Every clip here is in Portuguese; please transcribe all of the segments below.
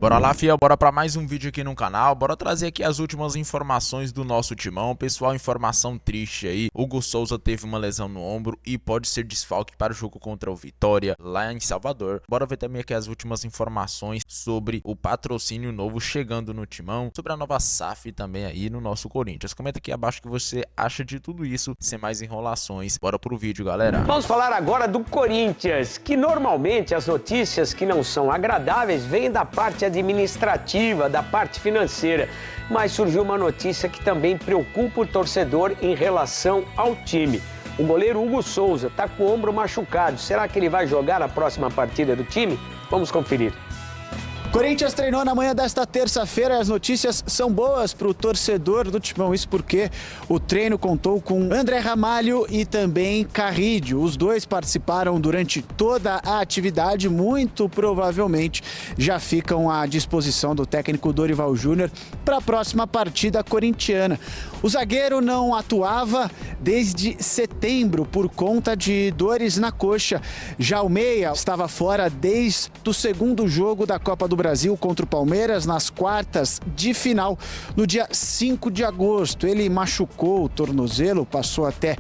Bora lá, fiel, bora para mais um vídeo aqui no canal, bora trazer aqui as últimas informações do nosso timão. Pessoal, informação triste aí, Hugo Souza teve uma lesão no ombro e pode ser desfalque para o jogo contra o Vitória lá em Salvador. Bora ver também aqui as últimas informações sobre o patrocínio novo chegando no timão, sobre a nova SAF também aí no nosso Corinthians. Comenta aqui abaixo o que você acha de tudo isso, sem mais enrolações. Bora pro vídeo, galera. Vamos falar agora do Corinthians, que normalmente as notícias que não são agradáveis vêm da parte administrativa, da parte financeira, mas surgiu uma notícia que também preocupa o torcedor em relação ao time. O goleiro Hugo Souza está com o ombro machucado. Será que ele vai jogar a próxima partida do time? Vamos conferir. Corinthians treinou na manhã desta terça-feira e as notícias são boas para o torcedor do Timão. Isso porque o treino contou com André Ramalho e também Carrídio. Os dois participaram durante toda a atividade, muito provavelmente já ficam à disposição do técnico Dorival Júnior para a próxima partida corintiana. O zagueiro não atuava desde setembro por conta de dores na coxa. Já o meia estava fora desde o segundo jogo da Copa do Brasil contra o Palmeiras nas quartas de final no dia 5 de agosto. Ele machucou o tornozelo, passou até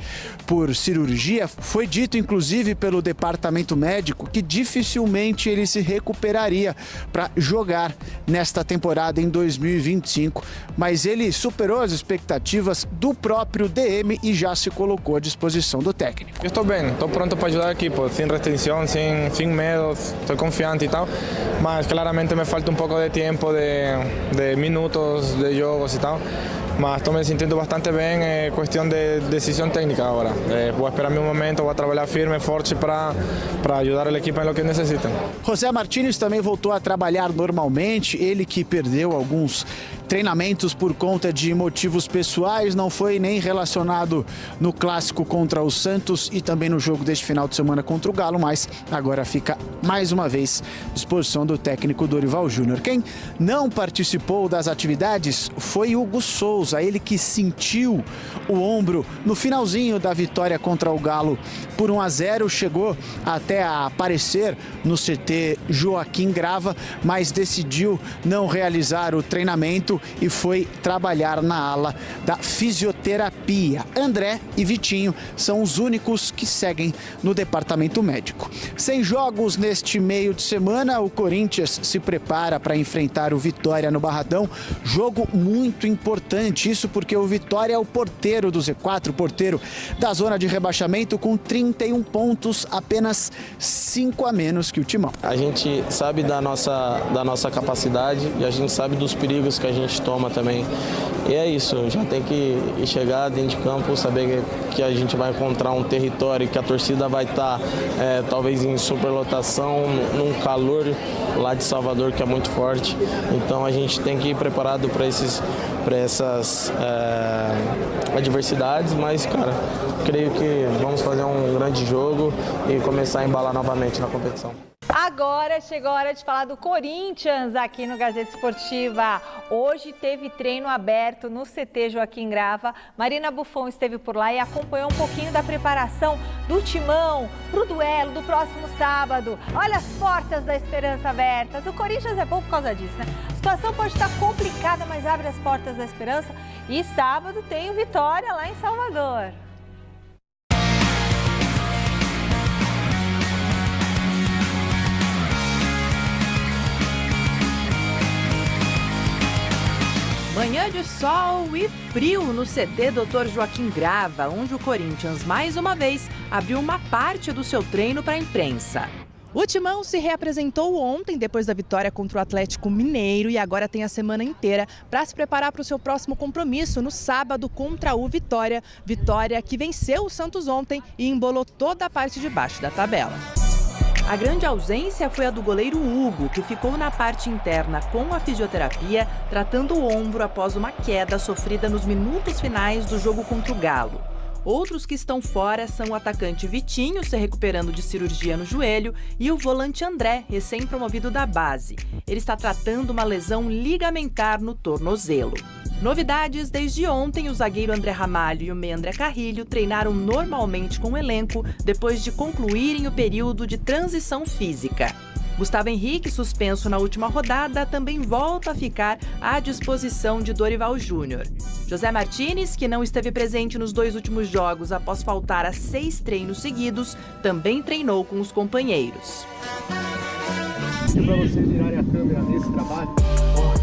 por cirurgia. Foi dito inclusive pelo departamento médico que dificilmente ele se recuperaria para jogar nesta temporada em 2025, mas ele superou as expectativas do próprio DM e já se colocou à disposição do técnico. Eu estou bem, estou pronto para ajudar a equipe, sem restrição, sem medo, estou confiante e tal, mas claramente me falta un poco de tiempo, de minutos, de jogos y tal, mas estou me sentindo bastante bem, é questão de decisão técnica agora. Vou esperar meu momento, vou trabalhar firme, forte para ajudar a equipe em lo que necessitam. José Martínez também voltou a trabalhar normalmente, ele que perdeu alguns treinamentos por conta de motivos pessoais, não foi nem relacionado no clássico contra o Santos e também no jogo deste final de semana contra o Galo, mas agora fica mais uma vez à disposição do técnico Dorival Júnior. Quem não participou das atividades foi Hugo Souza, ele que sentiu o ombro no finalzinho da vitória contra o Galo por 1-0, chegou até a aparecer no CT Joaquim Grava, mas decidiu não realizar o treinamento e foi trabalhar na ala da fisioterapia. André e Vitinho são os únicos que seguem no departamento médico. Sem jogos neste meio de semana, o Corinthians se prepara para enfrentar o Vitória no Barradão. Jogo muito importante, isso porque o Vitória é o porteiro do Z4, porteiro da zona de rebaixamento com 31 pontos, apenas 5 a menos que o Timão. A gente sabe da nossa capacidade e a gente sabe dos perigos que a gente toma também. E é isso, já tem que chegar dentro de campo, saber que a gente vai encontrar um território, que a torcida vai estar talvez em superlotação, num calor lá de Salvador que é muito forte. Então a gente tem que ir preparado para essas adversidades, mas cara, creio que vamos fazer um grande jogo e começar a embalar novamente na competição. Agora chegou a hora de falar do Corinthians aqui no Gazeta Esportiva. Hoje teve treino aberto no CT Joaquim Grava. Marina Buffon esteve por lá e acompanhou um pouquinho da preparação do Timão para o duelo do próximo sábado. Olha as portas da esperança abertas. O Corinthians é bom por causa disso, né? A situação pode estar complicada, mas abre as portas da esperança. E sábado tem o Vitória lá em Salvador. Manhã de sol e frio no CT Dr. Joaquim Grava, onde o Corinthians, mais uma vez, abriu uma parte do seu treino para a imprensa. O Timão se reapresentou ontem, depois da vitória contra o Atlético Mineiro, e agora tem a semana inteira para se preparar para o seu próximo compromisso, no sábado, contra o Vitória. Vitória que venceu o Santos ontem e embolou toda a parte de baixo da tabela. A grande ausência foi a do goleiro Hugo, que ficou na parte interna com a fisioterapia, tratando o ombro após uma queda sofrida nos minutos finais do jogo contra o Galo. Outros que estão fora são o atacante Vitinho, se recuperando de cirurgia no joelho, e o volante André, recém-promovido da base. Ele está tratando uma lesão ligamentar no tornozelo. Novidades: desde ontem, o zagueiro André Ramalho e o meia André Carrilho treinaram normalmente com o elenco depois de concluírem o período de transição física. Gustavo Henrique, suspenso na última rodada, também volta a ficar à disposição de Dorival Júnior. José Martínez, que não esteve presente nos 2 últimos jogos após faltar a 6 treinos seguidos, também treinou com os companheiros. E para vocês virarem a câmera nesse trabalho?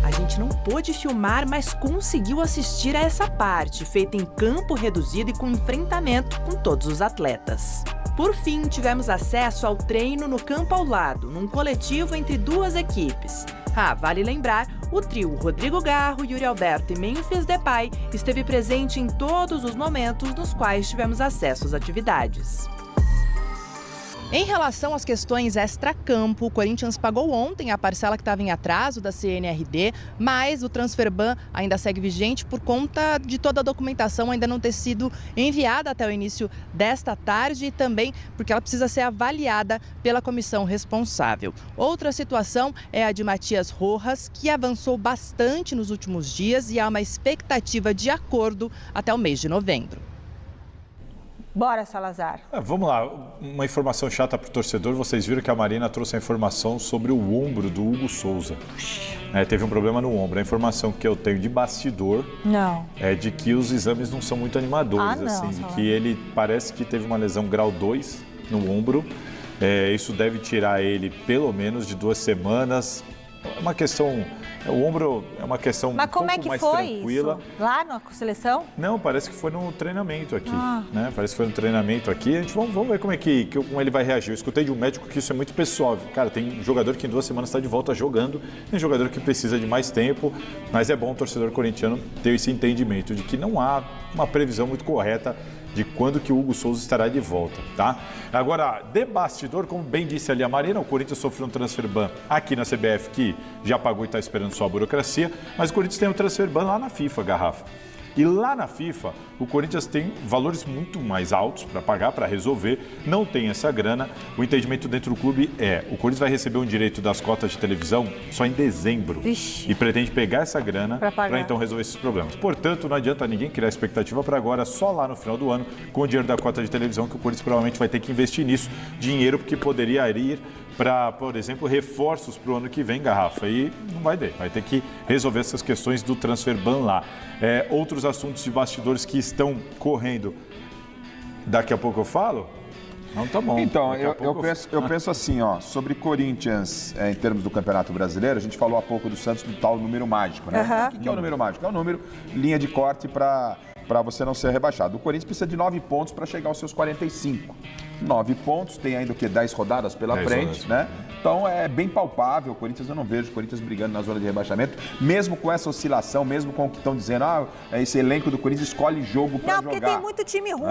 A gente não pôde filmar, mas conseguiu assistir a essa parte, feita em campo reduzido e com enfrentamento com todos os atletas. Por fim, tivemos acesso ao treino no campo ao lado, num coletivo entre 2 equipes. Vale lembrar, o trio Rodrigo Garro, Yuri Alberto e Memphis Depay esteve presente em todos os momentos nos quais tivemos acesso às atividades. Em relação às questões extra-campo, o Corinthians pagou ontem a parcela que estava em atraso da CNRD, mas o transfer-ban ainda segue vigente por conta de toda a documentação ainda não ter sido enviada até o início desta tarde e também porque ela precisa ser avaliada pela comissão responsável. Outra situação é a de Matias Rojas, que avançou bastante nos últimos dias e há uma expectativa de acordo até o mês de novembro. Bora, Salazar. Vamos lá, uma informação chata para o torcedor. Vocês viram que a Marina trouxe a informação sobre o ombro do Hugo Souza. Teve um problema no ombro. A informação que eu tenho de bastidor é de que os exames não são muito animadores. De que ele parece que teve uma lesão grau 2 no ombro. Isso deve tirar ele pelo menos de 2 semanas. É uma questão... O ombro é uma questão Mas como é que mais foi tranquila. isso? Lá na seleção? Não, parece que foi no treinamento aqui, né? Parece que foi no treinamento aqui. A gente vamos ver como ele vai reagir. Eu escutei de um médico que isso é muito pessoal. Cara, tem jogador que em 2 semanas está de volta jogando, tem jogador que precisa de mais tempo, mas é bom o torcedor corintiano ter esse entendimento de que não há uma previsão muito correta de quando que o Hugo Souza estará de volta, tá? Agora, de bastidor, como bem disse ali a Marina, o Corinthians sofreu um transfer ban aqui na CBF, que já pagou e está esperando só a burocracia, mas o Corinthians tem um transfer ban lá na FIFA, Garrafa. E lá na FIFA, o Corinthians tem valores muito mais altos para pagar, para resolver, não tem essa grana. O entendimento dentro do clube o Corinthians vai receber um direito das cotas de televisão só em dezembro. Vixe. E pretende pegar essa grana para então resolver esses problemas. Portanto, não adianta ninguém criar expectativa para agora, só lá no final do ano, com o dinheiro da cota de televisão, que o Corinthians provavelmente vai ter que investir nisso. Dinheiro porque poderia ir para, por exemplo, reforços para o ano que vem, Garrafa. E não vai ter que resolver essas questões do transfer ban lá. Outros assuntos de bastidores que estão correndo, daqui a pouco eu falo? Não, tá bom. Então, eu penso assim, sobre Corinthians em termos do Campeonato Brasileiro. A gente falou há pouco do Santos do tal número mágico, né? O que é o número mágico? É o número, linha de corte para você não ser rebaixado. O Corinthians precisa de 9 pontos para chegar aos seus 45. 9 pontos, tem ainda 10 rodadas pela frente, né? Então é bem palpável. O Corinthians, eu não vejo o Corinthians brigando na zona de rebaixamento, mesmo com essa oscilação, mesmo com o que estão dizendo, esse elenco do Corinthians escolhe jogo para jogar. Não, porque tem muito time ruim.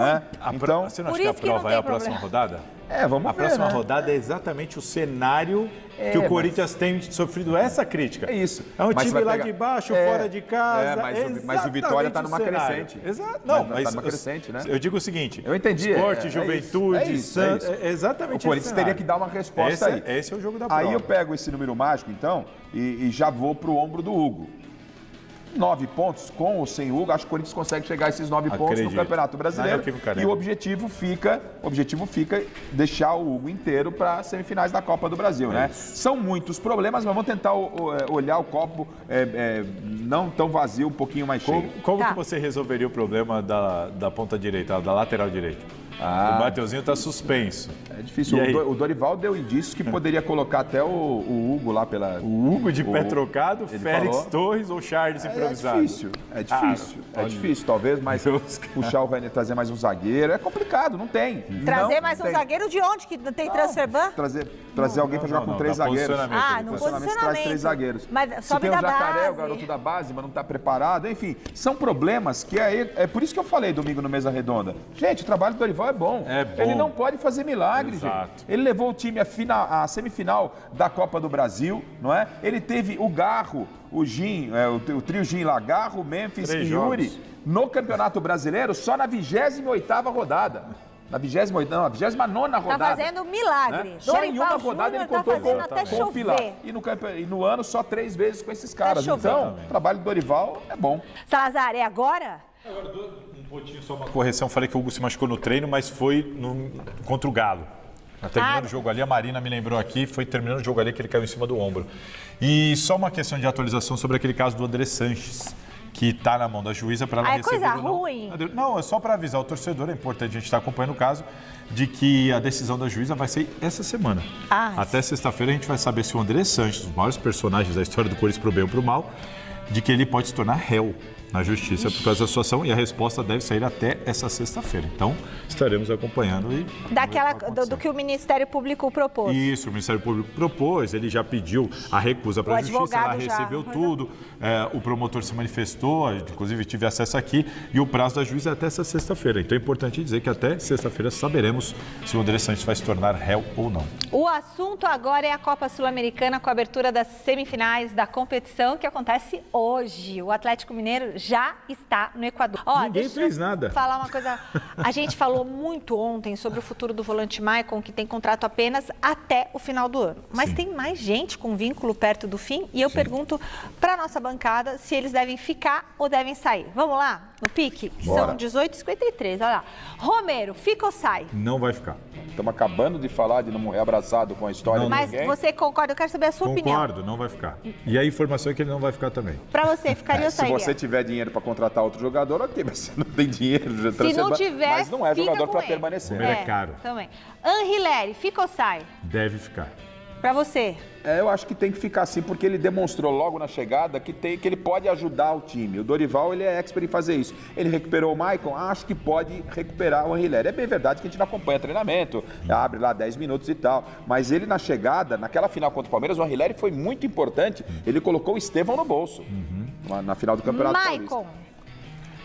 Então, você não acha que a prova é a próxima rodada? Vamos ver. A próxima rodada é exatamente o cenário que o Corinthians tem sofrido essa crítica. É isso. É um time lá de baixo, fora de casa. Mas o Vitória está numa crescente. Exato. Não, mas está numa crescente, né? Eu digo o seguinte. Eu entendi. Esporte, Juventude, Santos. Exatamente. O Corinthians teria que dar uma resposta aí. Esse é o jogo da prova. Aí eu pego esse número mágico, então, e já vou pro ombro do Hugo. 9 pontos, com ou sem Hugo, acho que o Corinthians consegue chegar a esses 9 pontos no Campeonato Brasileiro. E o objetivo fica deixar o Hugo inteiro para as semifinais da Copa do Brasil, né? São muitos problemas, mas vamos tentar olhar o copo não tão vazio, um pouquinho mais cheio. Como que você resolveria o problema da ponta direita, da lateral direita? O Mateuzinho está suspenso. É difícil. O Dorival deu indícios que poderia colocar até o Hugo lá pela... O Hugo de pé trocado, Félix Torres ou Charles improvisado? É difícil. Talvez, mas puxar o René, trazer mais um zagueiro, é complicado, não tem. Trazer mais um zagueiro de onde? Que não tem transfer ban? Trazer alguém para jogar com 3 zagueiros. No posicionamento. Traz 3 zagueiros. Mas se tem o Jacaré, o garoto da base, mas não está preparado. Enfim, são problemas que é por isso que eu falei domingo no Mesa Redonda. Gente, o trabalho do Dorival é bom. Ele não pode fazer milagre, gente. Ele levou o time à semifinal da Copa do Brasil, não é? Ele teve o Garro, o Gin, o trio Gin lá, Garro, Memphis e Yuri, no Campeonato Brasileiro, só na 28ª rodada. Na 29ª rodada. Tá fazendo milagre. Né? Só em uma rodada ele contou com o Pilar. E no ano, só 3 vezes com esses caras. Então, o trabalho do Dorival é bom. Salazar, é agora? Um pontinho, só uma correção. Falei que o Hugo se machucou no treino, mas foi contra o Galo. Terminando o jogo ali, a Marina me lembrou aqui, foi terminando o jogo ali que ele caiu em cima do ombro. E só uma questão de atualização sobre aquele caso do André Sanches, que está na mão da juíza para ela receber. É coisa ruim. Não, é só para avisar o torcedor, é importante a gente estar acompanhando o caso, de que a decisão da juíza vai ser essa semana. Até sexta-feira a gente vai saber se o André Sanches, um dos maiores personagens da história do Corinthians pro bem ou pro mal, de que ele pode se tornar réu na justiça por causa da sua ação, e a resposta deve sair até essa sexta-feira. Então, estaremos acompanhando e... do que o Ministério Público propôs. Isso, o Ministério Público propôs, ele já pediu a recusa para a justiça, ela recebeu tudo, o promotor se manifestou, inclusive tive acesso aqui, e o prazo da juíza é até essa sexta-feira. Então é importante dizer que até sexta-feira saberemos se o André Sanches vai se tornar réu ou não. O assunto agora é a Copa Sul-Americana, com a abertura das semifinais da competição, que acontece hoje. O Atlético Mineiro já está no Equador. Ninguém fez nada. Falar uma coisa. A gente falou muito ontem sobre o futuro do volante Maicon, que tem contrato apenas até o final do ano. Mas tem mais gente com vínculo perto do fim, e eu pergunto para a nossa bancada se eles devem ficar ou devem sair. Vamos lá? No pique? Bora. São 18h53, olha lá. Romero, fica ou sai? Não vai ficar. Estamos acabando de falar de não morrer abraçado com a história de Mas ninguém. você concorda? Eu quero saber a sua opinião. Concordo, não vai ficar. E a informação é que ele não vai ficar também. Para você, ficaria ou Se sairia? você tiver dinheiro para contratar outro jogador, ok, mas você não tem dinheiro. Se não tiver, mas não é fica jogador com para ele. permanecer. É caro. Também. Anrileri, fica ou sai? Deve ficar. Para você? Eu acho que tem que ficar assim, porque ele demonstrou logo na chegada que ele pode ajudar o time. O Dorival, ele é expert em fazer isso. Ele recuperou o Maicon, acho que pode recuperar o Anrileri. É bem verdade que a gente não acompanha treinamento, abre lá 10 minutos e tal. Mas ele na chegada, naquela final contra o Palmeiras, o Anrileri foi muito importante. Ele colocou o Estevão no bolso, na final do Campeonato Paulista. Maicon.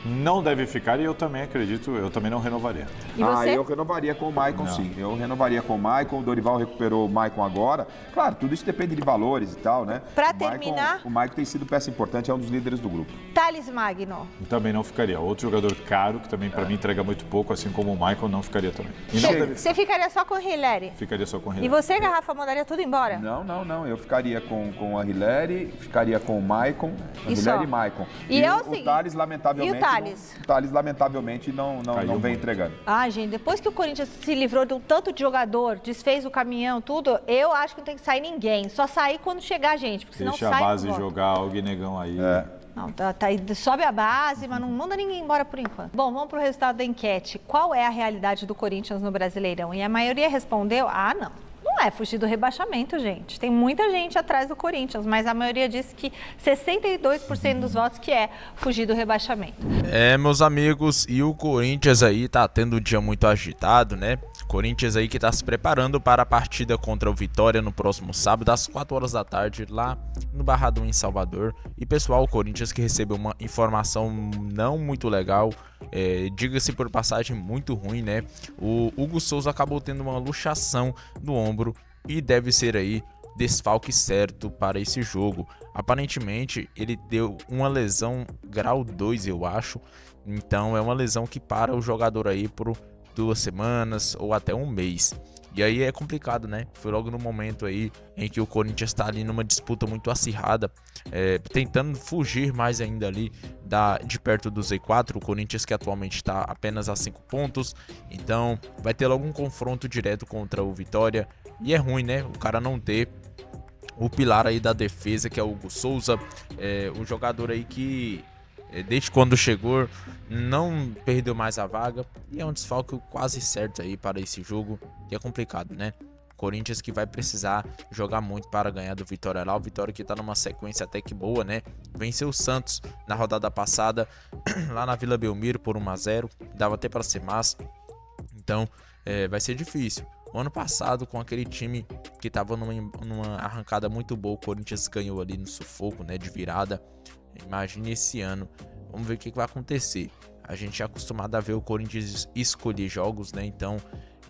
Não deve ficar, e eu também acredito, eu também não renovaria. E você? Eu renovaria com o Maicon, sim. Eu renovaria com o Maicon, o Dorival recuperou o Maicon agora. Claro, tudo isso depende de valores e tal, né? Pra terminar... O Maicon tem sido peça importante, é um dos líderes do grupo. Thales Magno. Também não ficaria. Outro jogador caro, que também para mim entrega muito pouco, assim como o Michael, não ficaria também. E não deve Você ficaria só com o Anrileri? Ficaria só com o E Anrileri. você, Garrafa, mandaria tudo embora? Não. Eu ficaria com o Anrileri, ficaria com o Maicon, Anrileri e Maicon. E é o o seguinte... Thales, lamentavelmente... E o Thales? O Thales, lamentavelmente, não vem entregando. Gente, depois que o Corinthians se livrou de um tanto de jogador, desfez o caminhão, tudo, eu acho que não tem que sair ninguém. Só sair quando chegar a gente, porque senão Deixa sai a base e volta. jogar o Guinegão aí. Não, tá aí, sobe a base, mas não manda ninguém embora por enquanto. Bom, vamos pro resultado da enquete. Qual é a realidade do Corinthians no Brasileirão? E a maioria respondeu, não. Não é fugir do rebaixamento, gente. Tem muita gente atrás do Corinthians, mas a maioria disse que 62% dos votos que é fugir do rebaixamento. Meus amigos, e o Corinthians aí tá tendo um dia muito agitado, né? Corinthians aí que tá se preparando para a partida contra o Vitória no próximo sábado, às 4 horas da tarde, lá no Barradão, em Salvador. E pessoal, o Corinthians que recebeu uma informação não muito legal, diga-se por passagem, muito ruim, né? O Hugo Souza acabou tendo uma luxação no ombro e deve ser aí desfalque certo para esse jogo. Aparentemente ele deu uma lesão grau 2, eu acho. Então é uma lesão que para o jogador aí por 2 semanas ou até um mês. E aí é complicado, né? Foi logo no momento aí em que o Corinthians está ali numa disputa muito acirrada, tentando fugir mais ainda ali de perto do Z4. O Corinthians que atualmente está apenas a 5 pontos, então vai ter logo um confronto direto contra o Vitória. E é ruim, né? O cara não ter o pilar aí da defesa, que é o Hugo Souza, um jogador aí que desde quando chegou não perdeu mais a vaga, e é um desfalque quase certo aí para esse jogo, que é complicado, né? Corinthians que vai precisar jogar muito para ganhar do Vitória lá. O Vitória que tá numa sequência até que boa, né? Venceu o Santos na rodada passada lá na Vila Belmiro por 1-0, dava até para ser mais. Então vai ser difícil. O ano passado, com aquele time que tava numa arrancada muito boa, o Corinthians ganhou ali no sufoco, né, de virada. Imagine esse ano. Vamos ver o que vai acontecer. A gente é acostumado a ver o Corinthians escolher jogos, né? Então,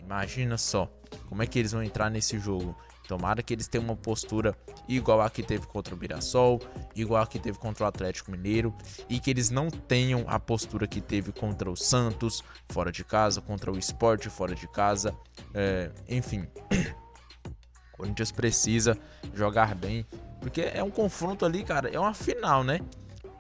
imagina só como é que eles vão entrar nesse jogo. Tomara que eles tenham uma postura igual a que teve contra o Mirassol, igual a que teve contra o Atlético Mineiro, e que eles não tenham a postura que teve contra o Santos, fora de casa, contra o Sport, fora de casa. Enfim, o Corinthians precisa jogar bem, porque é um confronto ali, cara, é uma final, né?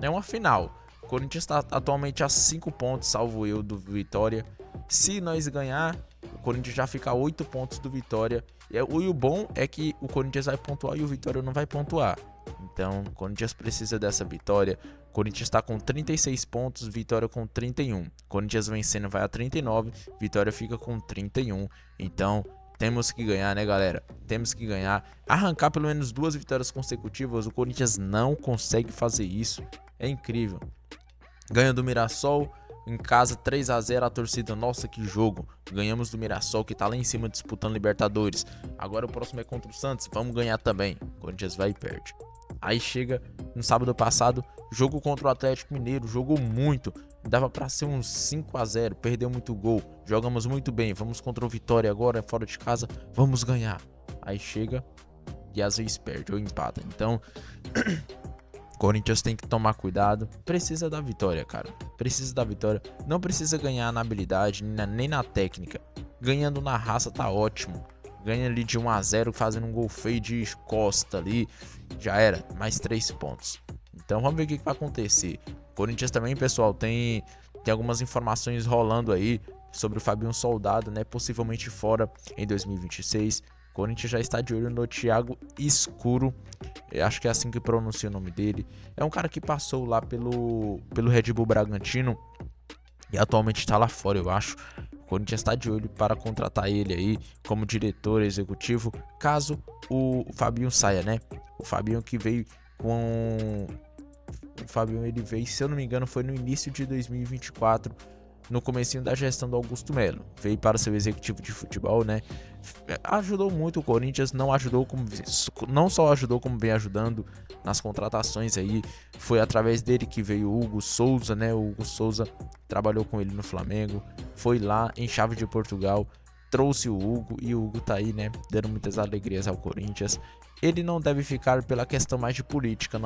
É uma final. O Corinthians está atualmente a 5 pontos, salvo eu, do Vitória. Se nós ganhar, Corinthians já fica a 8 pontos do Vitória. E o bom é que o Corinthians vai pontuar e o Vitória não vai pontuar. Então, o Corinthians precisa dessa vitória. O Corinthians está com 36 pontos, Vitória com 31. Corinthians vencendo vai a 39, Vitória fica com 31. Então, temos que ganhar, né, galera? Temos que ganhar. Arrancar pelo menos 2 vitórias consecutivas. O Corinthians não consegue fazer isso. É incrível. Ganha do Mirassol em casa 3-0, a torcida, nossa, que jogo. Ganhamos do Mirassol, que tá lá em cima disputando Libertadores. Agora o próximo é contra o Santos, vamos ganhar também. O Corinthians vai e perde. Aí chega no sábado passado, jogo contra o Atlético Mineiro, jogou muito. Dava pra ser uns 5-0, perdeu muito gol. Jogamos muito bem, vamos contra o Vitória agora, fora de casa, vamos ganhar. Aí chega e às vezes perde ou empata. Então... Corinthians tem que tomar cuidado, precisa da vitória, cara, precisa da vitória, não precisa ganhar na habilidade, nem na técnica, ganhando na raça tá ótimo, ganha ali de 1-0, fazendo um gol feio de costa ali, já era, mais 3 pontos, então vamos ver o que vai acontecer. Corinthians também, pessoal, tem algumas informações rolando aí sobre o Fabinho Soldado, né, possivelmente fora em 2026, Corinthians já está de olho no Thiago Escuro, acho que é assim que pronuncia o nome dele. É um cara que passou lá pelo Red Bull Bragantino e atualmente está lá fora, eu acho. O Corinthians está de olho para contratar ele aí como diretor executivo, caso o Fabinho saia, né? O Fabinho que veio com... O Fabinho, ele veio, se eu não me engano, foi no início de 2024, no comecinho da gestão do Augusto Melo. Veio para ser o executivo de futebol, né? Ajudou muito o Corinthians, não só ajudou como vem ajudando nas contratações aí. Foi através dele que veio o Hugo Souza, né? O Hugo Souza trabalhou com ele no Flamengo, foi lá em Chave de Portugal, trouxe o Hugo e o Hugo tá aí, né? Dando muitas alegrias ao Corinthians. Ele não deve ficar pela questão mais de política,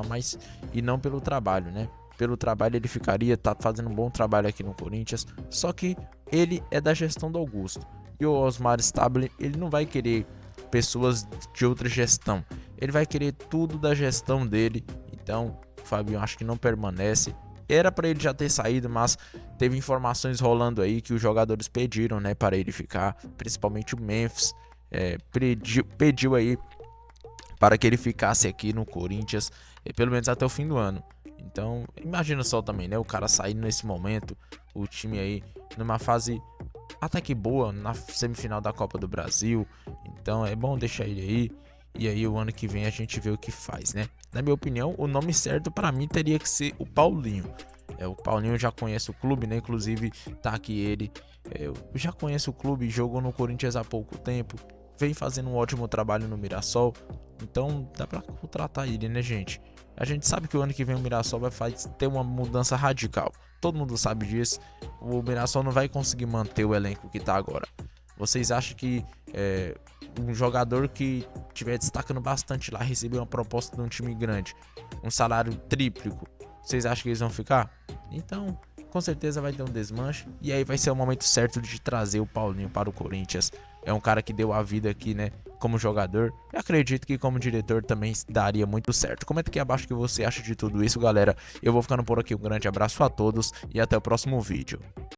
e não pelo trabalho, né? Pelo trabalho ele ficaria, tá fazendo um bom trabalho aqui no Corinthians, só que ele é da gestão do Augusto. E o Osmar Stabile, ele não vai querer pessoas de outra gestão, ele vai querer tudo da gestão dele. Então, o Fabinho acho que não permanece. Era para ele já ter saído, mas teve informações rolando aí que os jogadores pediram, né, para ele ficar, principalmente o Memphis, pediu aí para que ele ficasse aqui no Corinthians, pelo menos até o fim do ano. Então, imagina só também, né? O cara saindo nesse momento, o time aí numa fase até que boa, na semifinal da Copa do Brasil. Então, é bom deixar ele aí. E aí, o ano que vem a gente vê o que faz, né? Na minha opinião, o nome certo para mim teria que ser o Paulinho. O Paulinho já conhece o clube, né? Inclusive, tá aqui ele. Eu já conheço o clube, jogou no Corinthians há pouco tempo. Vem fazendo um ótimo trabalho no Mirassol. Então, dá pra contratar ele, né, gente? A gente sabe que o ano que vem o Mirassol vai ter uma mudança radical. Todo mundo sabe disso. O Mirassol não vai conseguir manter o elenco que tá agora. Vocês acham que um jogador que estiver destacando bastante lá, receber uma proposta de um time grande, um salário tríplico, vocês acham que eles vão ficar? Então, com certeza vai ter um desmanche. E aí vai ser o momento certo de trazer o Paulinho para o Corinthians. É um cara que deu a vida aqui, né, como jogador. Eu acredito que como diretor também daria muito certo. Comenta aqui abaixo o que você acha de tudo isso, galera. Eu vou ficando por aqui. Um grande abraço a todos e até o próximo vídeo.